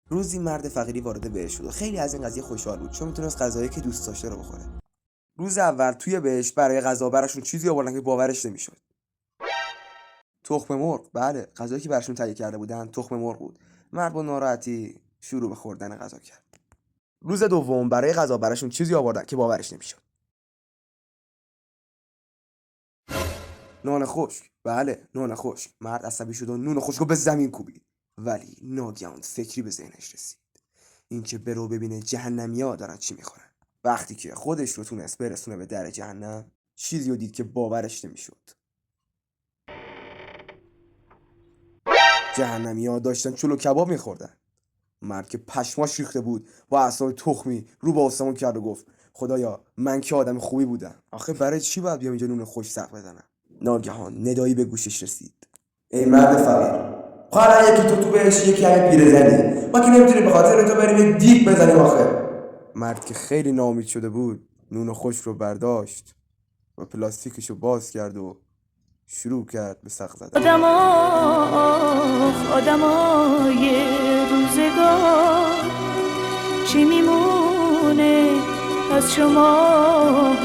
روزی مرد فقیری وارد بهشت شد و خیلی از این قضیه خوشحال بود چون میتونست غذایی که دوست داشته رو بخوره. روز اول توی بهشت برای غذا براشون چیزی آوردن که باورش نمیشد. تخم مرغ، بله، غذایی که براشون تهیه کرده بودن تخم مرغ بود. مرد با ناراحتی شروع به خوردن غذا کرد. روز دوم برای غذا براشون چیزی آوردن که باورش نمیشد. نان خشک، بله، نان خشک. مرد عصبی شد و نون خشک رو به زمین کوبید. ولی ناگهان فکری به ذهنش رسید. این که برو ببینه جهنمیا دارن چی میخورن. وقتی که خودش رو تونست برسونه به در جهنم، چیزی رو دید که باورش نمیشد. جهنمیا داشتن چلو کباب میخوردن. مرد که پشماش ریخته بود با اعصاب تخمی رو به آسمون کرد و گفت خدایا من که آدم خوبی بودم، آخه برای چی باید بیام اینجا نون خوش سق بزنم؟ ناگهان ندایی به گوشش رسید. ای مرد فقیر، حالا یکی تو بهش یکی همه پیرزنی، ما که نمیتونیم به خاطر تو بریم یه دیگ بزنیم آخه. مرد که خیلی ناامید شده بود نون خوش رو برداشت و پلاستیکش رو باز کرد و شروع کرد به سق زدن. آدمای روزگار چی میمونه از شما